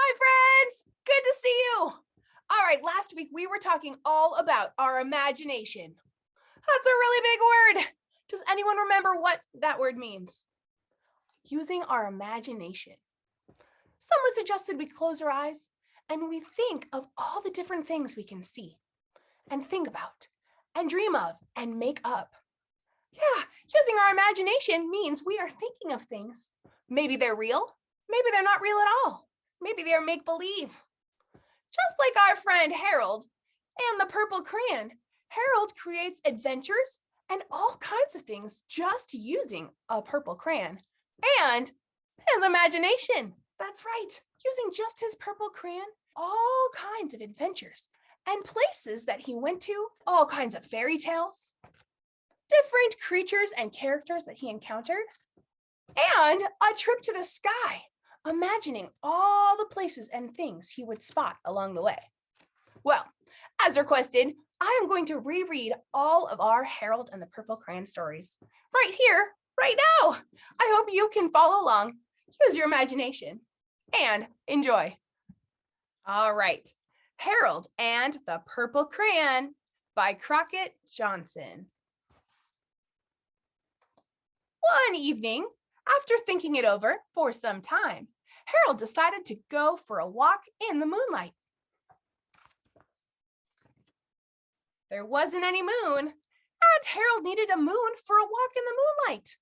Hi, friends. Good to see you. All right, last week we were talking all about our imagination. That's a really big word. Does anyone remember what that word means? Using our imagination. Someone suggested we close our eyes and we think of all the different things we can see and think about and dream of and make up. Yeah, using our imagination means we are thinking of things. Maybe they're real, maybe they're not real at all. Maybe they're make-believe. Just like our friend Harold and the purple crayon, Harold creates adventures and all kinds of things just using a purple crayon and his imagination. That's right, using just his purple crayon, all kinds of adventures and places that he went to, all kinds of fairy tales, different creatures and characters that he encountered, and a trip to the sky, imagining all the places and things he would spot along the way. Well, as requested, I am going to reread all of our Harold and the Purple Crayon stories right here, right now. I hope you can follow along, use your imagination, and enjoy. All right, Harold and the Purple Crayon by Crockett Johnson. One evening, after thinking it over for some time, Harold decided to go for a walk in the moonlight. There wasn't any moon, and Harold needed a moon for a walk in the moonlight.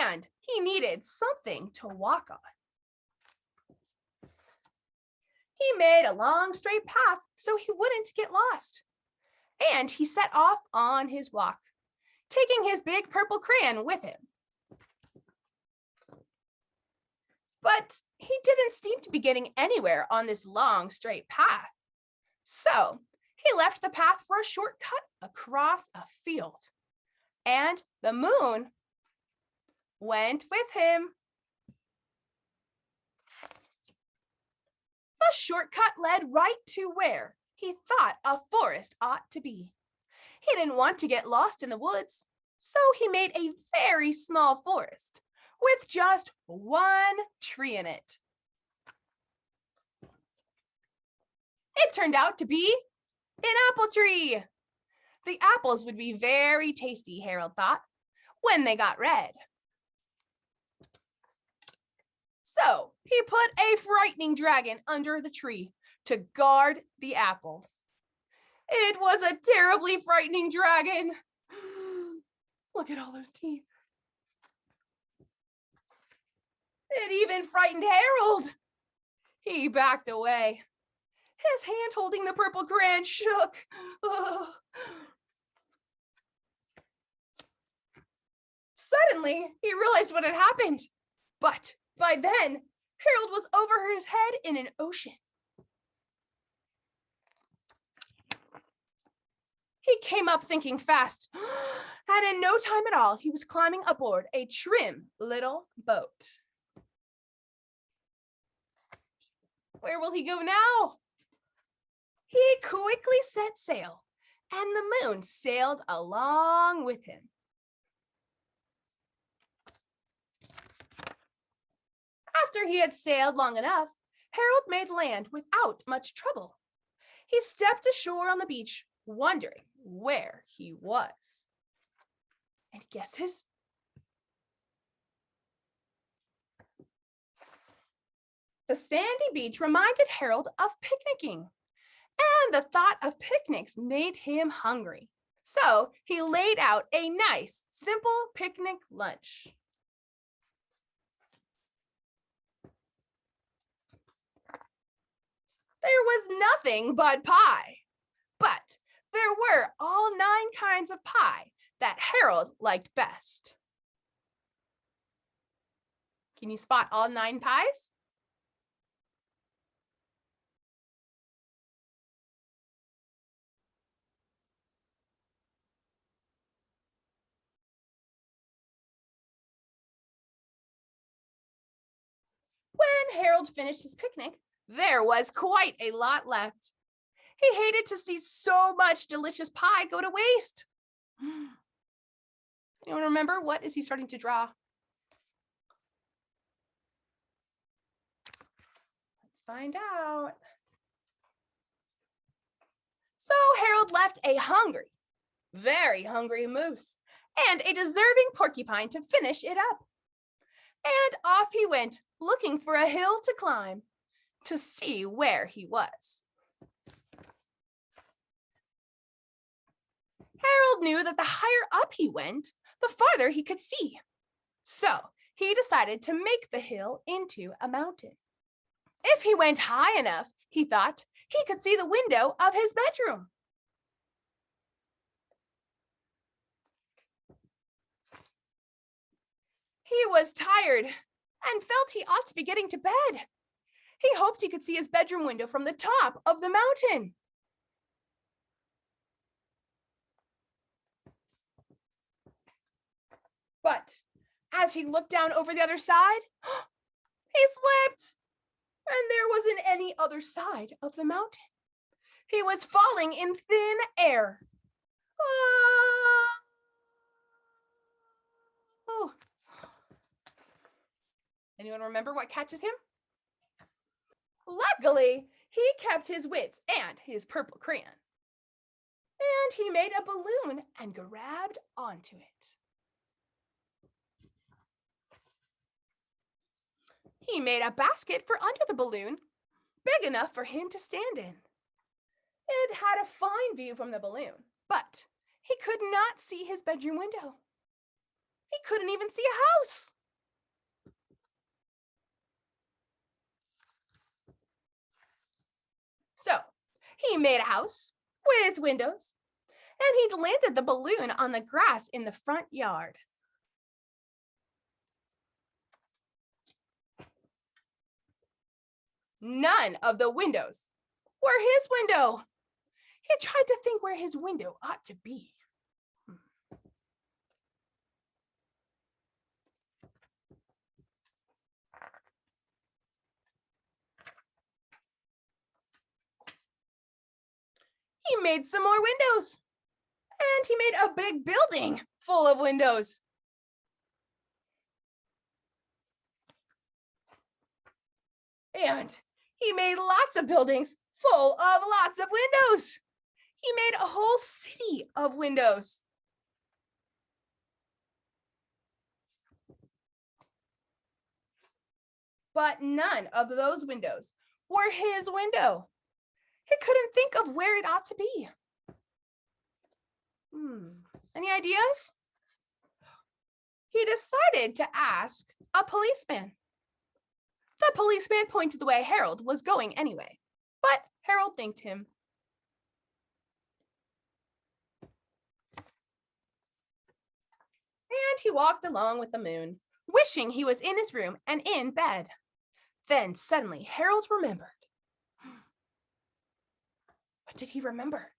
And he needed something to walk on. He made a long straight path so he wouldn't get lost. And he set off on his walk, taking his big purple crayon with him. But he didn't seem to be getting anywhere on this long straight path. So he left the path for a shortcut across a field. And the moon went with him. The shortcut led right to where he thought a forest ought to be. He didn't want to get lost in the woods, so he made a very small forest with just one tree in it. It turned out to be an apple tree. The apples would be very tasty, Harold thought, when they got red. So he put a frightening dragon under the tree to guard the apples. It was a terribly frightening dragon. Look at all those teeth. It even frightened Harold. He backed away. His hand holding the purple crayon shook. Ugh. Suddenly, he realized what had happened. But by then, Harold was over his head in an ocean. He came up thinking fast, and in no time at all, he was climbing aboard a trim little boat. Where will he go now? He quickly set sail, and the moon sailed along with him. After he had sailed long enough, Harold made land without much trouble. He stepped ashore on the beach, wondering where he was. Any guesses? The sandy beach reminded Harold of picnicking, and the thought of picnics made him hungry. So he laid out a nice, simple picnic lunch. There was nothing but pie, but there were all 9 kinds of pie that Harold liked best. Can you spot all 9 pies? When Harold finished his picnic, there was quite a lot left. He hated to see so much delicious pie go to waste. Anyone remember, what is he starting to draw? Let's find out. So Harold left a hungry, very hungry moose and a deserving porcupine to finish it up. And off he went, looking for a hill to climb to see where he was. Harold knew that the higher up he went, the farther he could see. So he decided to make the hill into a mountain. If he went high enough, he thought, he could see the window of his bedroom. He was tired and felt he ought to be getting to bed. He hoped he could see his bedroom window from the top of the mountain. But as he looked down over the other side, he slipped, and there wasn't any other side of the mountain. He was falling in thin air. Oh. Anyone remember what catches him? Luckily, he kept his wits and his purple crayon. And he made a balloon and grabbed onto it. He made a basket for under the balloon, big enough for him to stand in. It had a fine view from the balloon, but he could not see his bedroom window. He couldn't even see a house. So he made a house with windows, and he landed the balloon on the grass in the front yard. None of the windows were his window. He tried to think where his window ought to be. He made some more windows, and he made a big building full of windows. And he made lots of buildings full of lots of windows. He made a whole city of windows. But none of those windows were his window. He couldn't think of where it ought to be. Any ideas? He decided to ask a policeman. The policeman pointed the way Harold was going anyway, but Harold thanked him. And he walked along with the moon, wishing he was in his room and in bed. Then suddenly Harold remembered. What did he remember?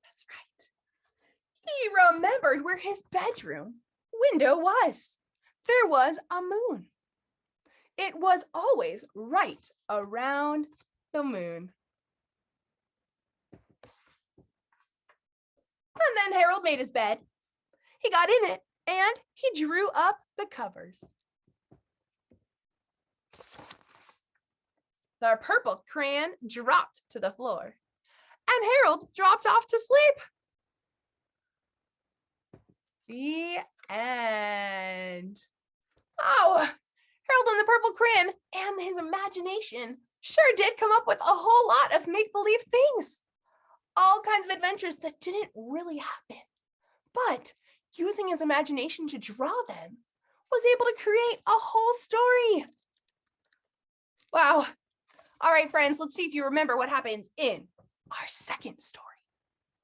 That's right. He remembered where his bedroom window was. There was a moon. It was always right around the moon. And then Harold made his bed. He got in it and he drew up the covers. The purple crayon dropped to the floor, and Harold dropped off to sleep. The end. Oh, Harold and the purple crayon and his imagination sure did come up with a whole lot of make-believe things. All kinds of adventures that didn't really happen. But using his imagination to draw them was able to create a whole story. Wow. All right, friends, let's see if you remember what happens in our second story.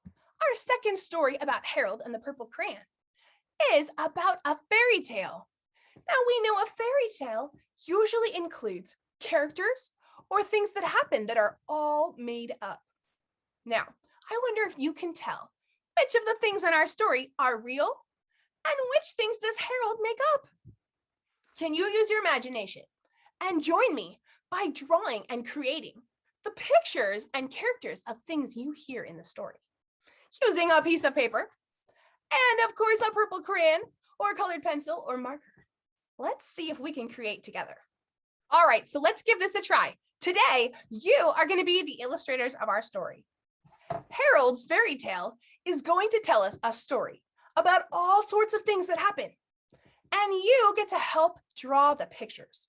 Our second story about Harold and the Purple Crayon is about a fairy tale. Now, we know a fairy tale usually includes characters or things that happen that are all made up. Now, I wonder if you can tell which of the things in our story are real and which things does Harold make up. Can you use your imagination and join me by drawing and creating the pictures and characters of things you hear in the story, using a piece of paper and, of course, a purple crayon or a colored pencil or marker. Let's see if we can create together. All right, so let's give this a try. Today, you are going to be the illustrators of our story. Harold's fairy tale is going to tell us a story about all sorts of things that happen. And you get to help draw the pictures.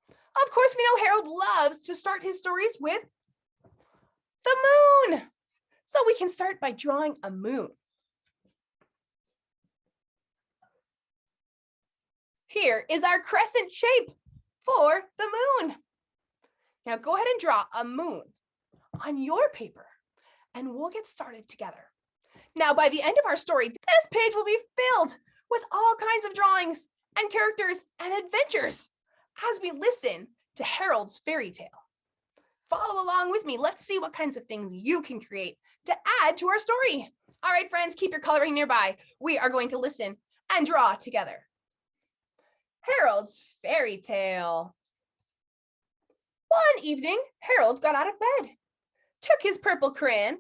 Of course, we know Harold loves to start his stories with the moon. So we can start by drawing a moon. Here is our crescent shape for the moon. Now go ahead and draw a moon on your paper and we'll get started together. Now, by the end of our story, this page will be filled with all kinds of drawings and characters and adventures as we listen to Harold's fairy tale. Follow along with me. Let's see what kinds of things you can create to add to our story. All right, friends, keep your coloring nearby. We are going to listen and draw together. Harold's fairy tale. One evening, Harold got out of bed, took his purple crayon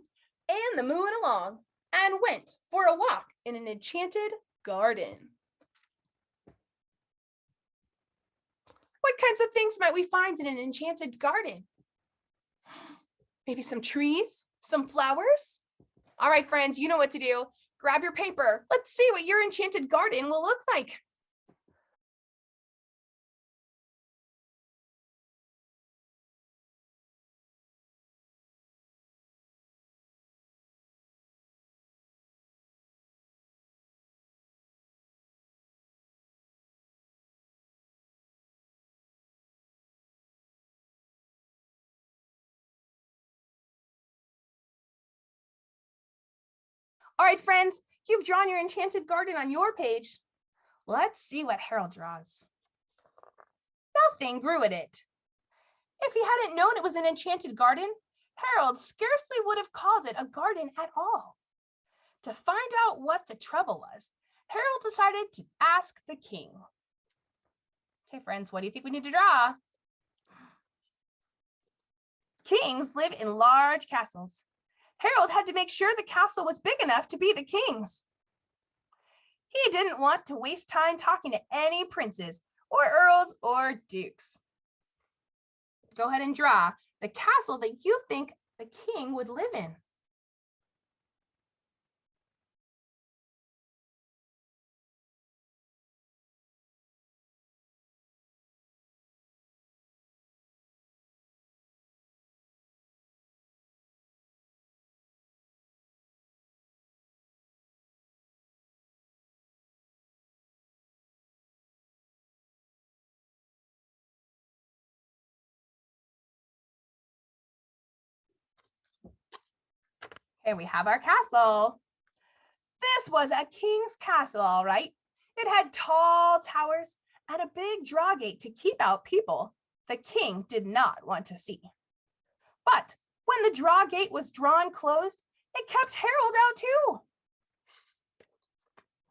and the moon along, and went for a walk in an enchanted garden. What kinds of things might we find in an enchanted garden? Maybe some trees, some flowers? All right, friends, you know what to do. Grab your paper. Let's see what your enchanted garden will look like. All right, friends, you've drawn your enchanted garden on your page. Let's see what Harold draws. Nothing grew in it. If he hadn't known it was an enchanted garden, Harold scarcely would have called it a garden at all. To find out what the trouble was, Harold decided to ask the king. Okay, friends, what do you think we need to draw? Kings live in large castles. Harold had to make sure the castle was big enough to be the king's. He didn't want to waste time talking to any princes or earls or dukes. Go ahead and draw the castle that you think the king would live in. Okay, we have our castle. This was a king's castle, all right. It had tall towers and a big draw gate to keep out people the king did not want to see. But when the draw gate was drawn closed, it kept Harold out too.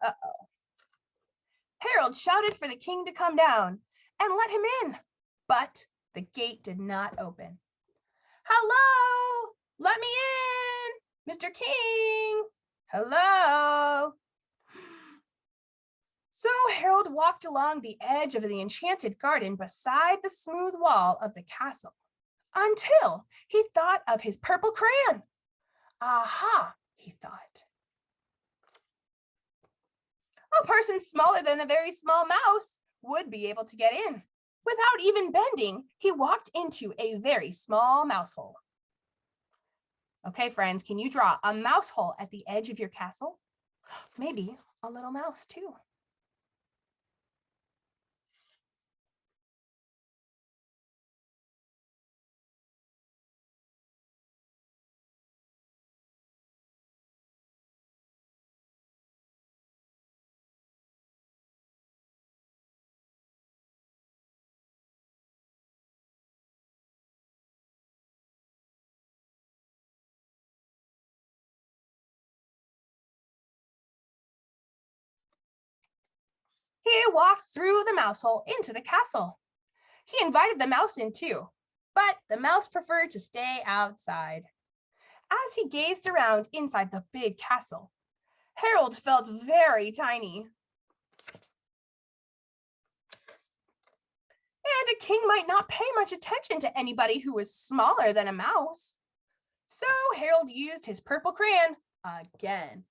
Uh-oh. Harold shouted for the king to come down and let him in, but the gate did not open. Hello, let me in, Mr. King. Hello. So Harold walked along the edge of the enchanted garden beside the smooth wall of the castle until he thought of his purple crayon. Aha, he thought. A person smaller than a very small mouse would be able to get in. Without even bending, he walked into a very small mouse hole. Okay, friends, can you draw a mouse hole at the edge of your castle? Maybe a little mouse too. He walked through the mouse hole into the castle. He invited the mouse in too, but the mouse preferred to stay outside. As he gazed around inside the big castle, Harold felt very tiny. And a king might not pay much attention to anybody who was smaller than a mouse. So Harold used his purple crayon again.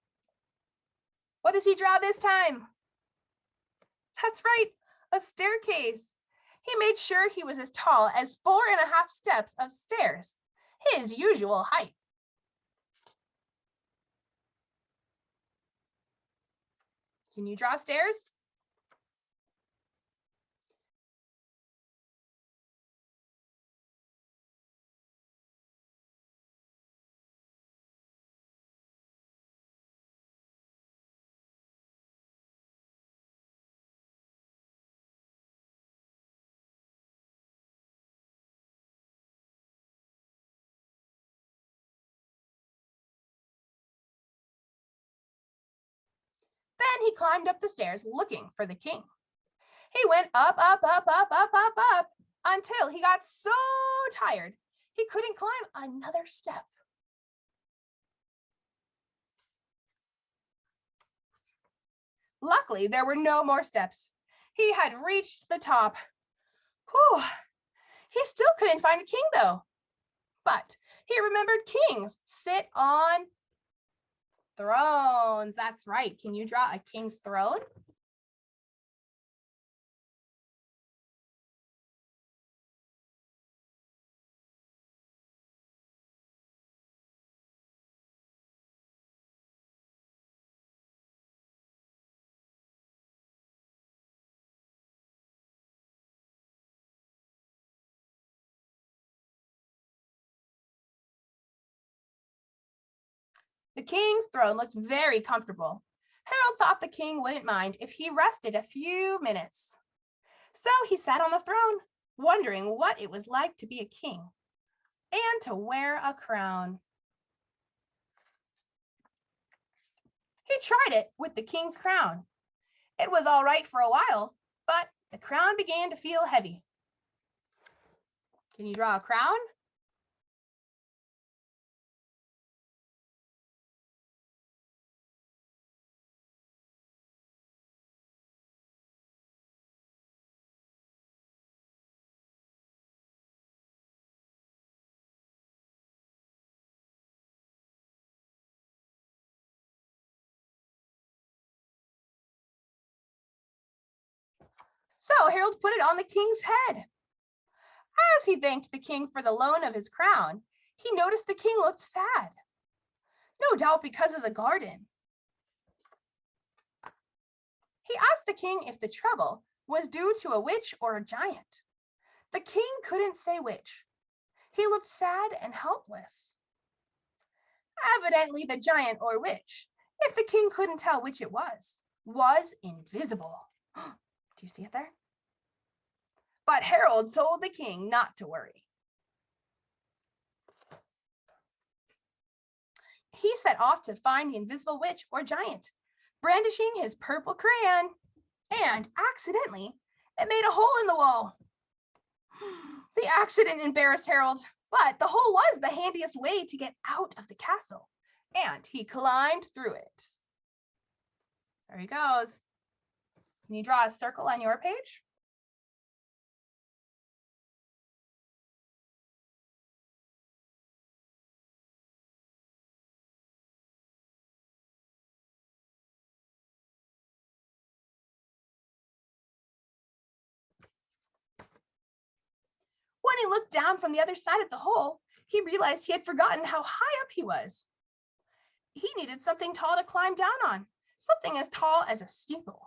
What does he draw this time? That's right, a staircase. He made sure he was as tall as 4.5 steps of stairs, his usual height. Can you draw stairs? Then he climbed up the stairs looking for the king. He went up, up, up, up, up, up, up, until he got so tired he couldn't climb another step. Luckily, there were no more steps. He had reached the top. Whew. He still couldn't find the king, though. But he remembered kings sit on thrones. That's right. Can you draw a king's throne? The king's throne looked very comfortable. Harold thought the king wouldn't mind if he rested a few minutes. So he sat on the throne, wondering what it was like to be a king and to wear a crown. He tried it with the king's crown. It was all right for a while, but the crown began to feel heavy. Can you draw a crown? So Harold put it on the king's head. As he thanked the king for the loan of his crown, he noticed the king looked sad. No doubt because of the garden. He asked the king if the trouble was due to a witch or a giant. The king couldn't say which. He looked sad and helpless. Evidently the giant or witch, if the king couldn't tell which it was invisible. Do you see it there? But Harold told the king not to worry. He set off to find the invisible witch or giant, brandishing his purple crayon, and accidentally, it made a hole in the wall. The accident embarrassed Harold, but the hole was the handiest way to get out of the castle, and he climbed through it. There he goes. Can you draw a circle on your page? When he looked down from the other side of the hole, he realized he had forgotten how high up he was. He needed something tall to climb down on, something as tall as a steeple.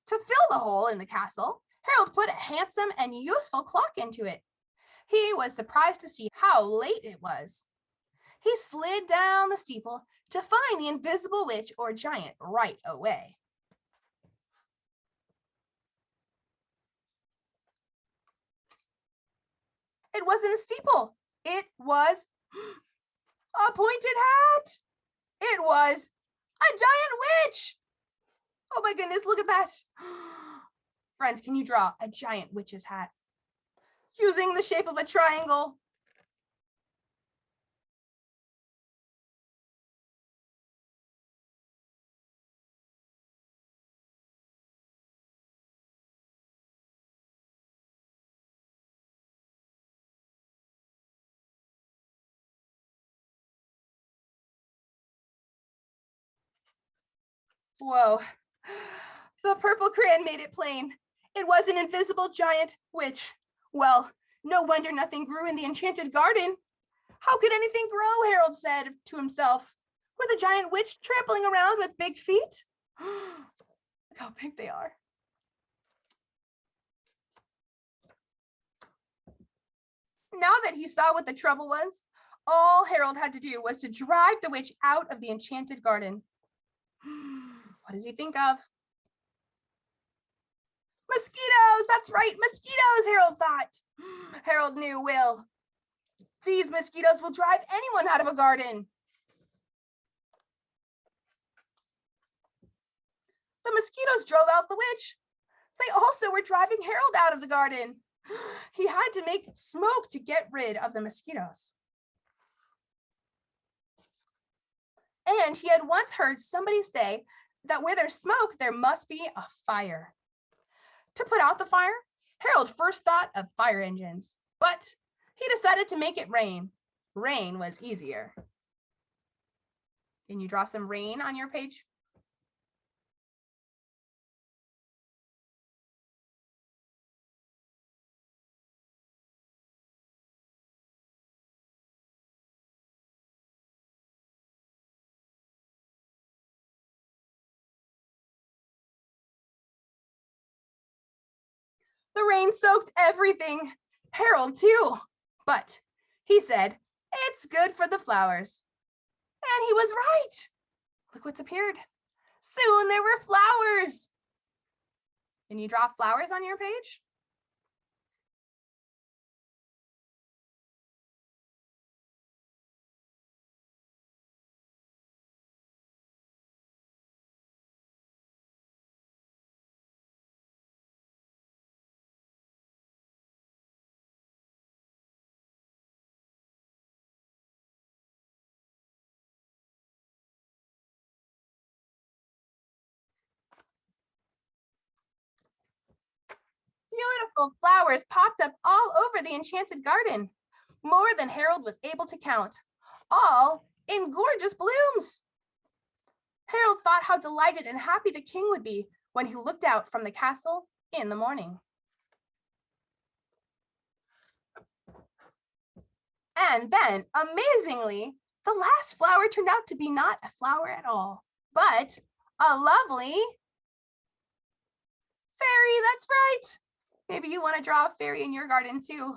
To fill the hole in the castle, Harold put a handsome and useful clock into it. He was surprised to see how late it was. He slid down the steeple to find the invisible witch or giant right away. It wasn't a steeple. It was a pointed hat. It was a giant witch. Oh my goodness, look at that. Friends, can you draw a giant witch's hat using the shape of a triangle? Whoa. The purple crayon made it plain. It was an invisible giant witch. Well, no wonder nothing grew in the enchanted garden. How could anything grow, Harold said to himself, with a giant witch trampling around with big feet? Look how big they are. Now that he saw what the trouble was, all Harold had to do was to drive the witch out of the enchanted garden. What does he think of? Mosquitoes! That's right, mosquitoes, Harold thought. Harold knew, Will, these mosquitoes will drive anyone out of a garden. The mosquitoes drove out the witch. They also were driving Harold out of the garden. He had to make smoke to get rid of the mosquitoes. And he had once heard somebody say that where there's smoke, there must be a fire. To put out the fire, Harold first thought of fire engines, but he decided to make it rain. Rain was easier. Can you draw some rain on your page? The rain soaked everything, Harold too, but he said, it's good for the flowers. And he was right. Look what's appeared. Soon there were flowers. Can you draw flowers on your page? Beautiful flowers popped up all over the enchanted garden, more than Harold was able to count, all in gorgeous blooms. Harold thought how delighted and happy the king would be when he looked out from the castle in the morning. And then, amazingly, the last flower turned out to be not a flower at all, but a lovely fairy. That's right. Maybe you want to draw a fairy in your garden too.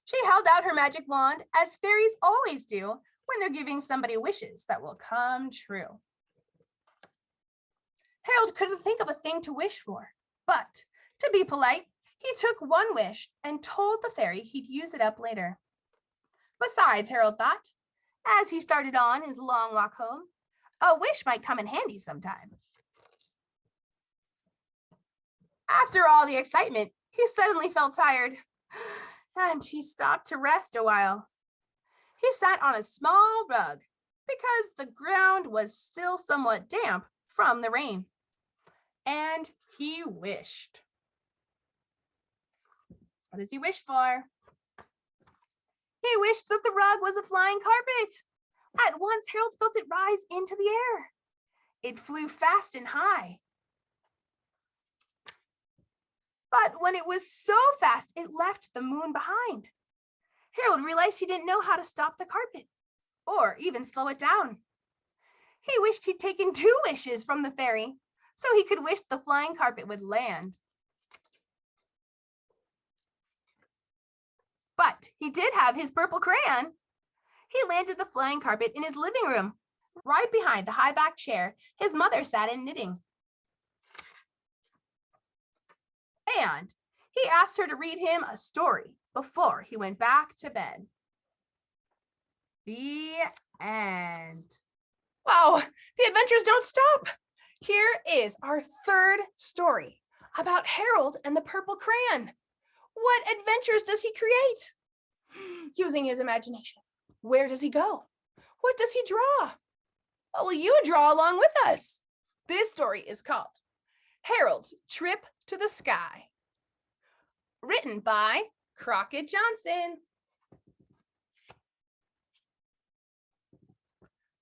She held out her magic wand, as fairies always do when they're giving somebody wishes that will come true. Harold couldn't think of a thing to wish for, but to be polite, he took one wish and told the fairy he'd use it up later. Besides, Harold thought, as he started on his long walk home, a wish might come in handy sometime. After all the excitement, he suddenly felt tired, and he stopped to rest a while. He sat on a small rug because the ground was still somewhat damp from the rain, and he wished. What does he wish for? He wished that the rug was a flying carpet. At once, Harold felt it rise into the air. It flew fast and high. But when it was so fast, it left the moon behind. Harold realized he didn't know how to stop the carpet or even slow it down. He wished he'd taken 2 wishes from the fairy so he could wish the flying carpet would land. But he did have his purple crayon. He landed the flying carpet in his living room, right behind the high-backed chair his mother sat in knitting. And he asked her to read him a story before he went back to bed. The end. Wow, the adventures don't stop. Here is our 3rd story about Harold and the purple crayon. What adventures does he create? using his imagination. Where does he go? What does he draw? What will you draw along with us? This story is called Harold's Trip to the Sky, written by Crockett Johnson.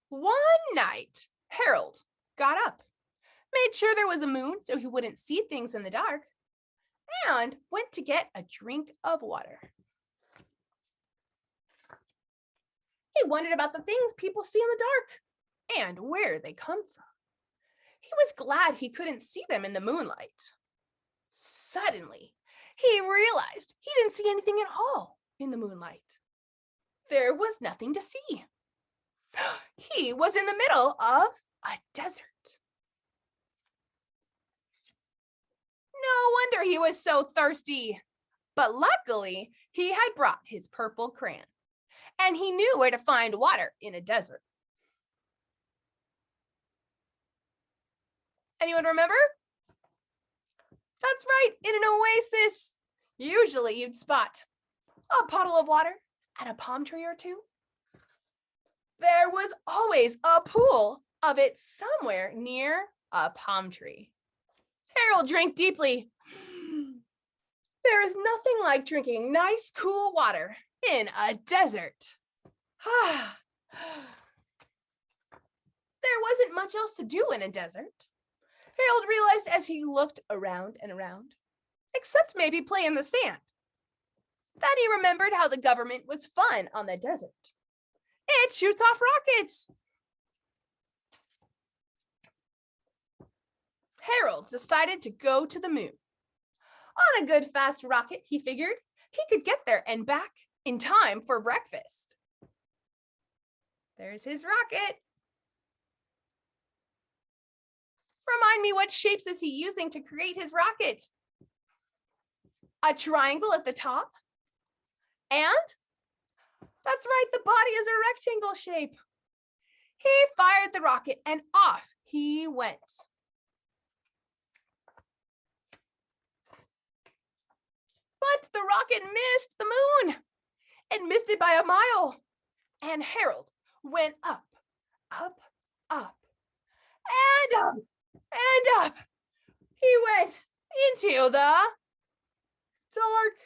One night, Harold got up, made sure there was a moon so he wouldn't see things in the dark, and went to get a drink of water. He wondered about the things people see in the dark and where they come from. He was glad he couldn't see them in the moonlight. Suddenly, he realized he didn't see anything at all in the moonlight. There was nothing to see. He was in the middle of a desert. No wonder he was so thirsty. But luckily, he had brought his purple crayon, and he knew where to find water in a desert. Anyone remember? That's right, in an oasis. Usually you'd spot a puddle of water and a palm tree or two. There was always a pool of it somewhere near a palm tree. Harold drank deeply. There is nothing like drinking nice, cool water in a desert. There wasn't much else to do in a desert. Harold realized as he looked around and around, except maybe play in the sand. Then he remembered how the government was fun on the desert. It shoots off rockets. Harold decided to go to the moon. On a good fast rocket, he figured he could get there and back in time for breakfast. There's his rocket. Remind me, what shapes is he using to create his rocket? A triangle at the top? And that's right, the body is a rectangle shape. He fired the rocket and off he went. But the rocket missed the moon. It missed it by a mile. And Harold went up, up, up, and up, and up. He went into the dark.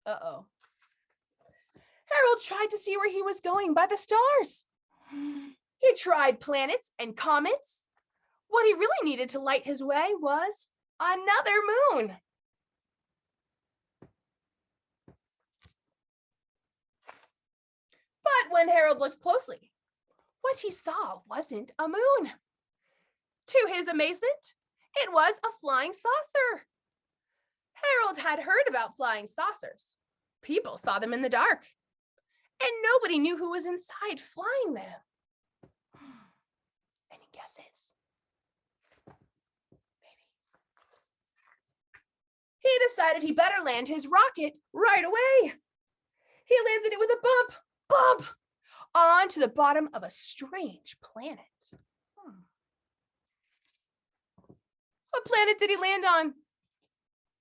Uh-oh. Harold tried to see where he was going by the stars. He tried planets and comets. What he really needed to light his way was another moon. But when Harold looked closely, what he saw wasn't a moon. To his amazement, it was a flying saucer. Harold had heard about flying saucers. People saw them in the dark, and nobody knew who was inside flying them. Any guesses? Maybe. He decided he better land his rocket right away. He landed it with a bump, onto the bottom of a strange planet. What planet did he land on?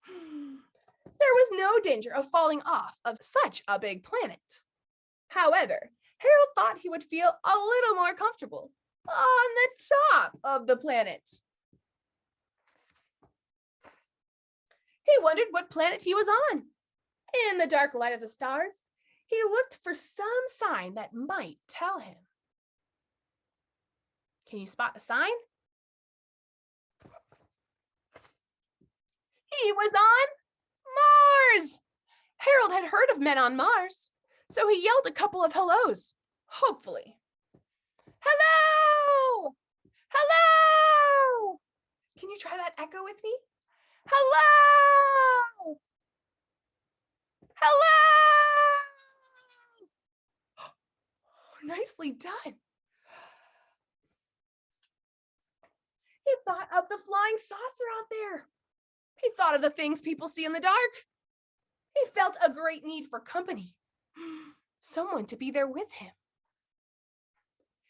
There was no danger of falling off of such a big planet. However, Harold thought he would feel a little more comfortable on the top of the planet. He wondered what planet he was on. In the dark light of the stars, he looked for some sign that might tell him. Can you spot a sign? He was on Mars. Harold had heard of men on Mars, so he yelled a couple of hellos, hopefully. Hello! Hello! Can you try that echo with me? Hello! Hello! Nicely done. He thought of the flying saucer out there. He thought of the things people see in the dark. He felt a great need for company, someone to be there with him.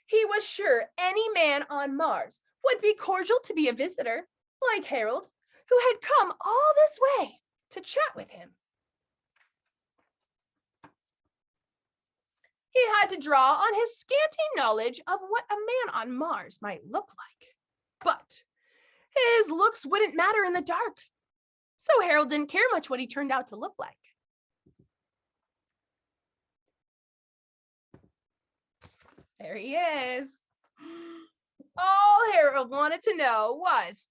He was sure any man on Mars would be cordial to be a visitor, like Harold, who had come all this way to chat with him. He had to draw on his scanty knowledge of what a man on Mars might look like. But his looks wouldn't matter in the dark, so Harold didn't care much what he turned out to look like. There he is. All Harold wanted to know was,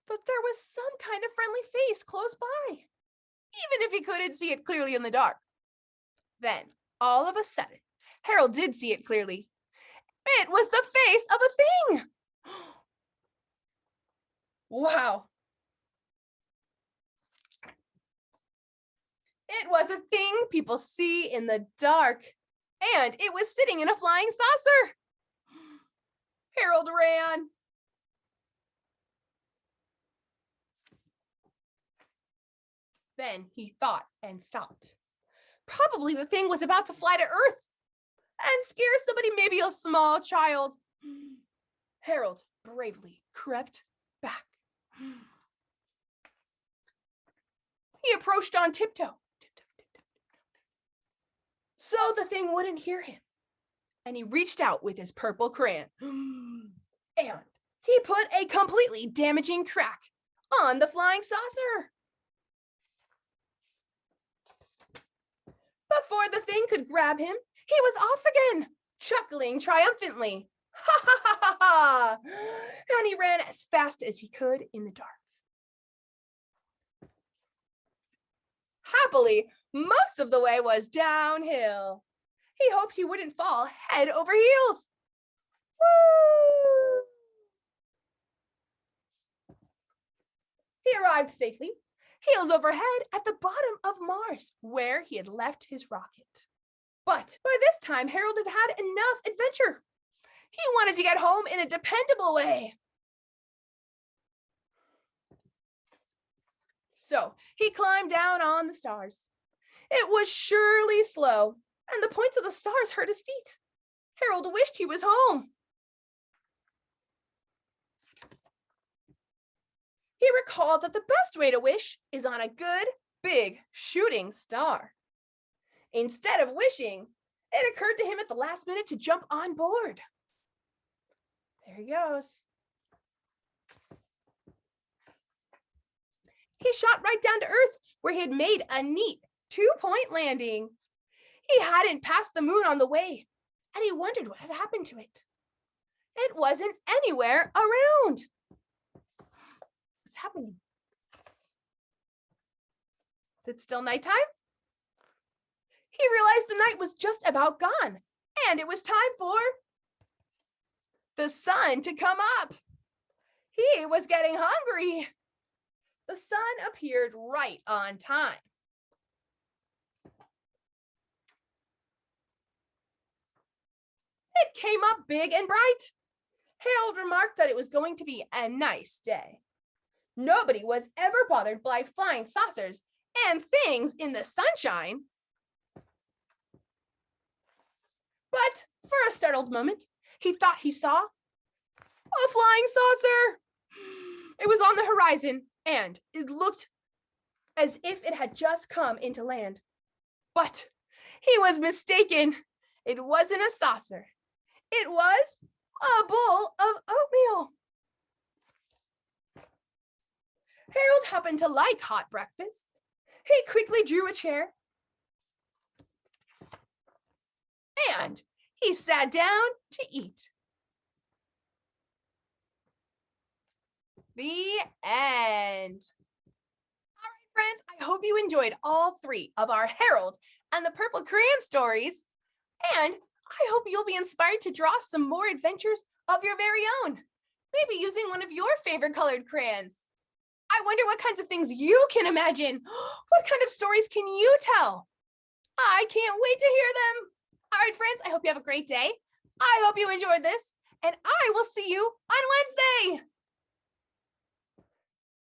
but there was some kind of friendly face close by, even if he couldn't see it clearly in the dark. Then, all of a sudden, Harold did see it clearly. It was the face of a thing. Wow. It was a thing people see in the dark, and it was sitting in a flying saucer. Harold ran. Then he thought and stopped. Probably the thing was about to fly to Earth and scare somebody, maybe a small child. Harold bravely crept back. He approached on tiptoe, so the thing wouldn't hear him. And he reached out with his purple crayon. And he put a completely damaging crack on the flying saucer. Before the thing could grab him, he was off again, chuckling triumphantly. Ha ha ha ha ha! And he ran as fast as he could in the dark. Happily, most of the way was downhill. He hoped he wouldn't fall head over heels. Woo! He arrived safely, heels overhead, at the bottom of Mars, where he had left his rocket. But by this time, Harold had had enough adventure. He wanted to get home in a dependable way. So he climbed down on the stars. It was surely slow, and the points of the stars hurt his feet. Harold wished he was home. He recalled that the best way to wish is on a good, big shooting star. Instead of wishing, it occurred to him at the last minute to jump on board. There he goes. He shot right down to Earth, where he had made a neat 2-point landing. He hadn't passed the moon on the way, and he wondered what had happened to it. It wasn't anywhere around. What's happening? Is it still nighttime? He realized the night was just about gone, and it was time for the sun to come up. He was getting hungry. The sun appeared right on time. It came up big and bright. Harold remarked that it was going to be a nice day. Nobody was ever bothered by flying saucers and things in the sunshine. But for a startled moment, he thought he saw a flying saucer. It was on the horizon, and it looked as if it had just come into land. But he was mistaken. It wasn't a saucer. It was a bowl of oatmeal. Harold happened to like hot breakfast. He quickly drew a chair, and he sat down to eat. The end. All right, friends, I hope you enjoyed all 3 of our Harold and the Purple Crayon stories, and I hope you'll be inspired to draw some more adventures of your very own, maybe using one of your favorite colored crayons. I wonder what kinds of things you can imagine. What kind of stories can you tell? I can't wait to hear them. All right, friends, I hope you have a great day. I hope you enjoyed this, and I will see you on Wednesday.